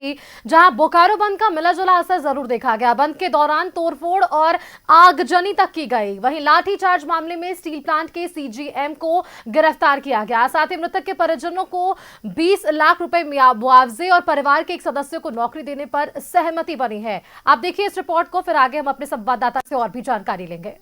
जहां बोकारो बंद का मिला जुला असर जरूर देखा गया। बंद के दौरान तोड़फोड़ और आगजनी तक की गई। वहीं लाठीचार्ज मामले में स्टील प्लांट के सीजीएम को गिरफ्तार किया गया। साथ ही मृतक के परिजनों को 20 लाख रुपए मुआवजे और परिवार के एक सदस्य को नौकरी देने पर सहमति बनी है। आप देखिए इस रिपोर्ट को, फिर आगे हम अपने संवाददाता से और भी जानकारी लेंगे।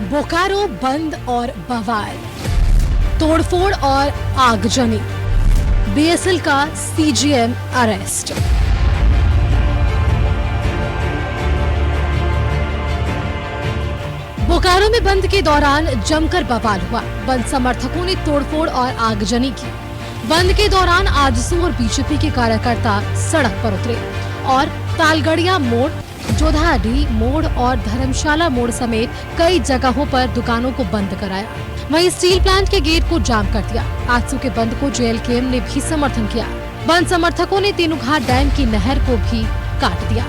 बोकारो बंद और बवाल, तोड़फोड़ और आगजनी, बीएसएल का सीजीएम अरेस्ट। बोकारो में बंद के दौरान जमकर बवाल हुआ। बंद समर्थकों ने तोड़फोड़ और आगजनी की। बंद के दौरान आजसू और बीजेपी के कार्यकर्ता सड़क पर उतरे और तालगढ़िया मोड़, जोधाडी मोड़ और धर्मशाला मोड़ समेत कई जगहों पर दुकानों को बंद कराया। वहीं स्टील प्लांट के गेट को जाम कर दिया। आजसू के बंद को जेएलकेएम ने भी समर्थन किया। बंद समर्थकों ने तेनुघाट डैम की नहर को भी काट दिया।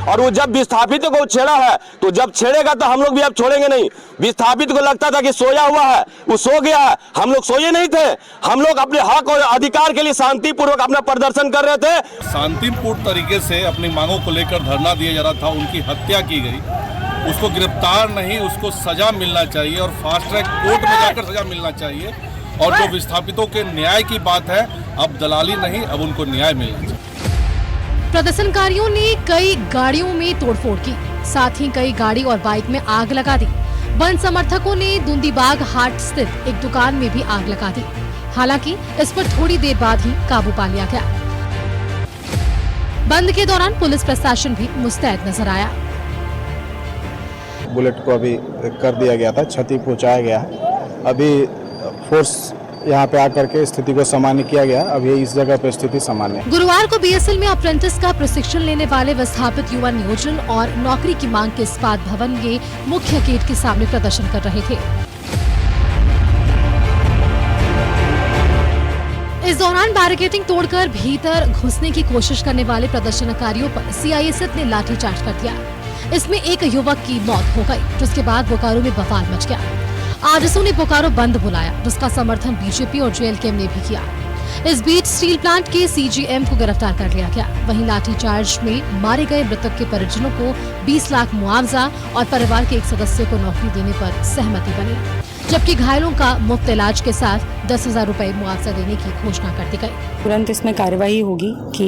और वो जब विस्थापितों को छेड़ा है तो जब छेड़ेगा तो हम लोग भी अब छोड़ेंगे नहीं। विस्थापित को लगता था कि सोया हुआ है, वो सो गया है। हम लोग सोए नहीं थे। हम लोग अपने हक और अधिकार के लिए शांतिपूर्वक अपना प्रदर्शन कर रहे थे। शांतिपूर्ण तरीके से अपनी मांगों को लेकर धरना दिया जा रहा था। उनकी हत्या की गई, उसको गिरफ्तार नहीं, उसको सजा मिलना चाहिए और फास्ट ट्रैक कोर्ट में जाकर सजा मिलना चाहिए। और जो विस्थापितों के न्याय की बात है, अब दलाली नहीं, अब उनको न्याय मिलना चाहिए। प्रदर्शनकारियों ने कई गाड़ियों में तोड़फोड़ की, साथ ही कई गाड़ी और बाइक में आग लगा दी। बंद समर्थकों ने दुंदीबाग हाट स्थित एक दुकान में भी आग लगा दी। हालांकि इस पर थोड़ी देर बाद ही काबू पा लिया गया। बंद के दौरान पुलिस प्रशासन भी मुस्तैद नजर आया। बुलेट को अभी कर दिया गया था, क्षति पहुंचाया गया। अभी फोर्स यहाँ पे आकर के स्थिति को सामान्य किया गया। अभी इस जगह पे स्थिति सामान्य है। गुरुवार को बीएसएल में अप्रेंटिस का प्रशिक्षण लेने वाले विस्थापित युवा नियोजन और नौकरी की मांग के इस्पात भवन के मुख्य गेट के सामने प्रदर्शन कर रहे थे। इस दौरान बैरिकेडिंग तोड़कर भीतर घुसने की कोशिश करने वाले प्रदर्शनकारियों पर सीआईएसएफ ने लाठीचार्ज कर दिया। इसमें एक युवक की मौत हो गई, जिसके बाद बोकारो में बवाल मच गया। आजसू ने बोकारो बंद बुलाया, जिसका समर्थन बीजेपी और जेएलकेएम ने भी किया। इस बीच स्टील प्लांट के सीजीएम को गिरफ्तार कर लिया गया। वहीं लाठीचार्ज में मारे गए मृतक के परिजनों को 20 लाख मुआवजा और परिवार के एक सदस्य को नौकरी देने पर सहमति बनी, जबकि घायलों का मुफ्त इलाज के साथ 10,000 रुपए मुआवजा देने की घोषणा कर दी गई। तुरंत इसमें कार्रवाई होगी कि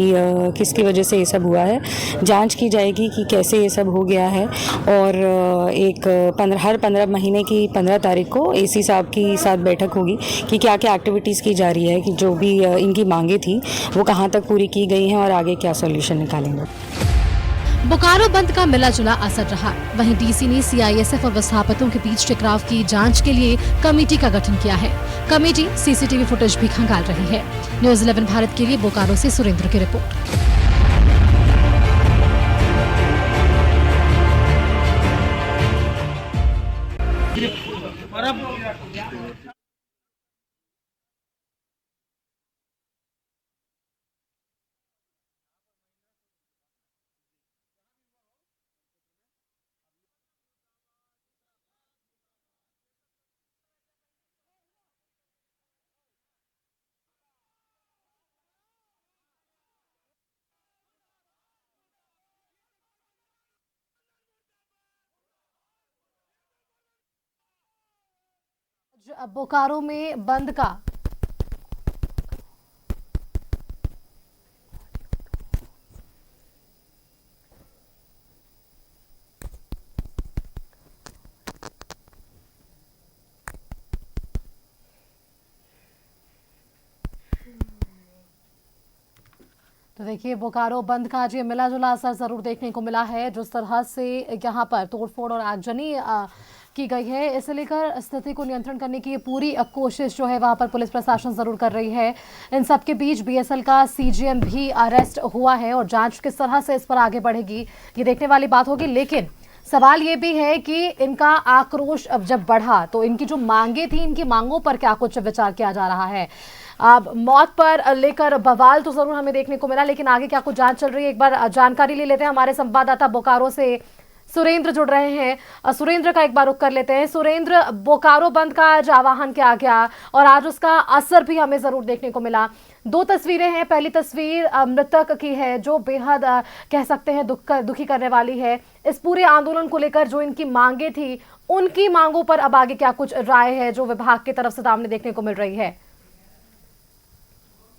किसकी वजह से ये सब हुआ है। जांच की जाएगी कि कैसे ये सब हो गया है। और हर 15 महीने की 15 तारीख को एसी साहब की साथ बैठक होगी कि क्या क्या एक्टिविटीज़ की जा रही है, कि जो भी इनकी मांगे थी वो कहाँ तक पूरी की गई हैं और आगे क्या सोल्यूशन निकालेंगे। बोकारो बंद का मिला जुला असर रहा। वहीं डीसी ने सीआईएसएफ और विस्थापितों के बीच टकराव की जांच के लिए कमेटी का गठन किया है। कमेटी सीसीटीवी फुटेज भी खंगाल रही है। न्यूज़ 11 भारत के लिए बोकारो से सुरेंद्र की रिपोर्ट। बोकारो में बंद का तो देखिए बोकारो बंद का आज ये मिला जुला असर जरूर देखने को मिला है। जिस तरह से यहाँ पर तोड़फोड़ और आगजनी की गई है, इसे लेकर स्थिति को नियंत्रण करने की पूरी कोशिश जो है वहां पर पुलिस प्रशासन जरूर कर रही है। इन सब के बीच बीएसएल का सीजीएम भी अरेस्ट हुआ है और जांच किस तरह से इस पर आगे बढ़ेगी ये देखने वाली बात होगी। लेकिन सवाल ये भी है कि इनका आक्रोश अब जब बढ़ा तो इनकी जो मांगे थी, इनकी मांगों पर क्या कुछ विचार किया जा रहा है। अब मौत पर लेकर बवाल तो जरूर हमें देखने को मिला, लेकिन आगे क्या कुछ जांच चल रही है, एक बार जानकारी ले लेते हैं। हमारे संवाददाता बोकारो से सुरेंद्र जुड़ रहे हैं। सुरेंद्र का एक बार रुख कर लेते हैं। सुरेंद्र, बोकारो बंद का आज आह्वान किया गया और आज उसका असर भी हमें जरूर देखने को मिला। दो तस्वीरें हैं। पहली तस्वीर मृतक की है जो बेहद कह सकते हैं दुखी करने वाली है। इस पूरे आंदोलन को लेकर जो इनकी मांगे थी, उनकी मांगों पर अब आगे क्या कुछ राय है जो विभाग की तरफ से सामने देखने को मिल रही है?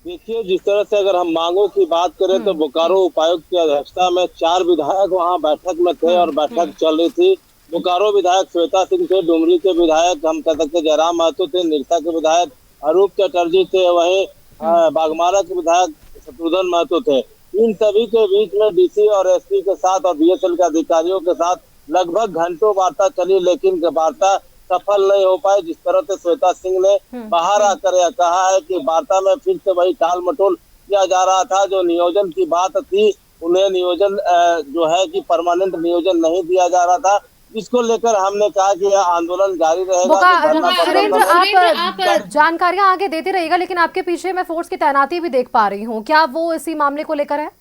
देखिए, जिस तरह से अगर हम मांगों की बात करें तो बोकारो उपायुक्त की अध्यक्षता में 4 विधायक वहां बैठक में थे और बैठक चल रही थी। बोकारो विधायक श्वेता सिंह थे, डुमरी के विधायक हम कह सकते जयराम महतो थे, निरसा के विधायक अरूप चटर्जी थे, वहीं बागमारा के विधायक शत्रुघ्न महतो थे। इन सभी के बीच में डीसी और एसपी के साथ और बीएसएल के अधिकारियों के साथ लगभग घंटों वार्ता चली, लेकिन वार्ता सफल नहीं हो पाए। जिस तरह से श्वेता सिंह ने बाहर आकर यह कहा है कि वार्ता में फिर से वही टाल मटोल किया जा रहा था। जो नियोजन की बात थी, उन्हें नियोजन जो है कि परमानेंट नियोजन नहीं दिया जा रहा था, जिसको लेकर हमने कहा कि यह आंदोलन जारी रहेगा। सुरेंद्र, आप जानकारियां आगे देते रहिएगा, लेकिन आपके पीछे मैं फोर्स की तैनाती भी देख पा रही हूँ, क्या वो इसी मामले को लेकर है?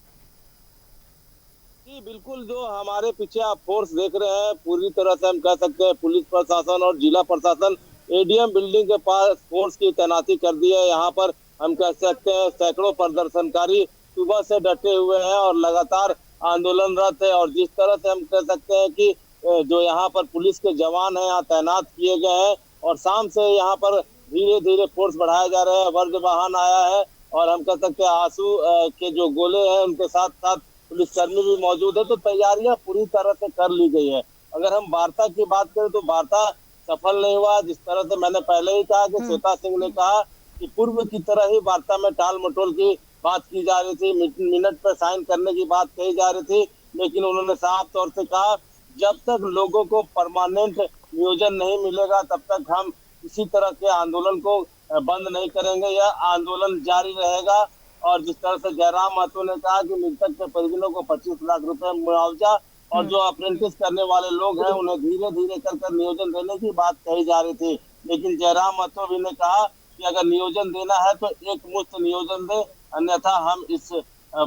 जी बिल्कुल, जो हमारे पीछे आप फोर्स देख रहे हैं, पूरी तरह से हम कह सकते हैं पुलिस प्रशासन और जिला प्रशासन एडीएम बिल्डिंग के पास फोर्स की तैनाती कर दी है। यहाँ पर हम कह सकते हैं सैकड़ों प्रदर्शनकारी सुबह से डटे हुए हैं और लगातार आंदोलनरत है। और जिस तरह से हम कह सकते हैं कि जो यहाँ पर पुलिस के जवान हैं यहाँ तैनात किए गए हैं और शाम से यहाँ पर धीरे धीरे फोर्स बढ़ाया जा रहा है। वर्ग वाहन आया है और हम कह सकते हैं आंसू के जो गोले हैं उनके साथ साथ पुलिसकर्मी भी मौजूद है। तो तैयारियां पूरी तरह से कर ली गई है। अगर हम वार्ता की बात करें तो वार्ता सफल नहीं हुआ। जिस तरह से मैंने पहले ही कहा कि श्वेता सिंह ने कहा कि पूर्व की तरह ही वार्ता में टाल मटोल की बात की जा रही थी, मिनट पर साइन करने की बात कही जा रही थी, लेकिन उन्होंने साफ तौर से कहा जब तक लोगों को परमानेंट नियोजन नहीं मिलेगा तब तक हम किसी तरह के आंदोलन को बंद नहीं करेंगे, यह आंदोलन जारी रहेगा। और जिस तरह से जयराम महतो ने कहा कि मृतक के परिजनों को 25 लाख रुपए मुआवजा और जो अप्रेंटिस करने वाले लोग हैं उन्हें धीरे धीरे कर नियोजन देने की बात कही जा रही थी, लेकिन जयराम महतो भी ने कहा कि अगर नियोजन देना है तो एक मुश्त नियोजन दे, अन्यथा हम इस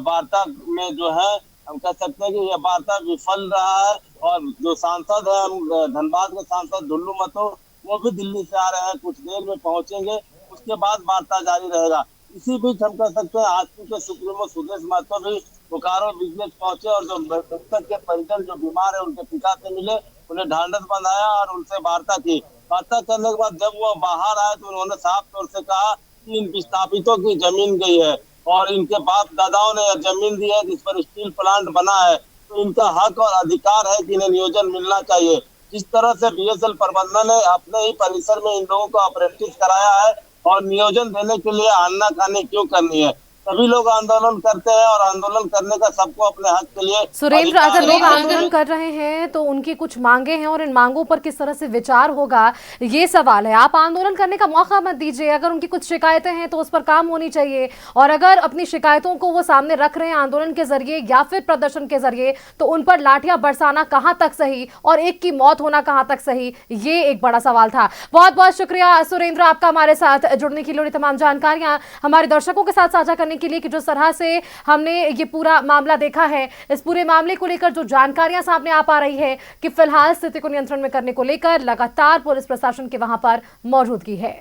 वार्ता में जो है हम कह सकते हैं कि यह वार्ता विफल रहा है। और जो सांसद है, हम धनबाद के सांसद ढुल्लू महतो, वो भी दिल्ली से आ रहे हैं, कुछ देर में पहुंचेंगे, उसके बाद वार्ता जारी रहेगा। इसी बीच हम कह सकते हैं आजपी के सुप्रीमो सुदेश महतो भी बोकारो विजिलेंस पहुंचे और जो मृतक के परिजन जो बीमार है उनके पिता से मिले, उन्हें ढांढस बंधाया और उनसे वार्ता की। वार्ता करने के बाद जब वो बाहर आए तो उन्होंने साफ तौर से कहा कि इन विस्थापितों की जमीन गई है और इनके बाप दादाओं ने यह जमीन दी है जिस पर स्टील प्लांट बना है, तो इनका हक और अधिकार है कि इन्हें नियोजन मिलना चाहिए। जिस तरह से बीएसएल प्रबंधन ने अपने ही परिसर में इन लोगों को अप्रेंटिस कराया है और नियोजन देने के लिए आना खाने क्यों करनी है? सभी लोग आंदोलन करते हैं और आंदोलन करने का सबको अपने हक के लिए। सुरेंद्र, अगर लोग आंदोलन कर रहे हैं तो उनकी कुछ मांगे हैं और इन मांगों पर किस तरह से विचार होगा, ये सवाल है। आप आंदोलन करने का मौका मत दीजिए। अगर उनकी कुछ शिकायतें हैं तो उस पर काम होनी चाहिए, और अगर अपनी शिकायतों को वो सामने रख रहे हैं आंदोलन के जरिए या फिर प्रदर्शन के जरिए, तो उन पर लाठियां बरसाना कहां तक सही और एक की मौत होना कहां तक सही, ये एक बड़ा सवाल था। बहुत बहुत शुक्रिया सुरेंद्र आपका हमारे साथ जुड़ने के लिए, तमाम जानकारियां हमारे दर्शकों के साथ साझा करने के लिए कि जिस तरह से हमने ये पूरा मामला देखा है, इस पूरे मामले को लेकर जो जानकारियां सामने आ पा रही है कि फिलहाल स्थिति को नियंत्रण में करने को लेकर लगातार पुलिस प्रशासन के वहां पर मौजूदगी है।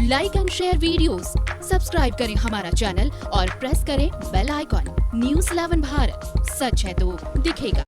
Like and share videos, subscribe करें हमारा चैनल और प्रेस करें बेल आइकॉन। न्यूज़ 11 भारत, सच है तो दिखेगा।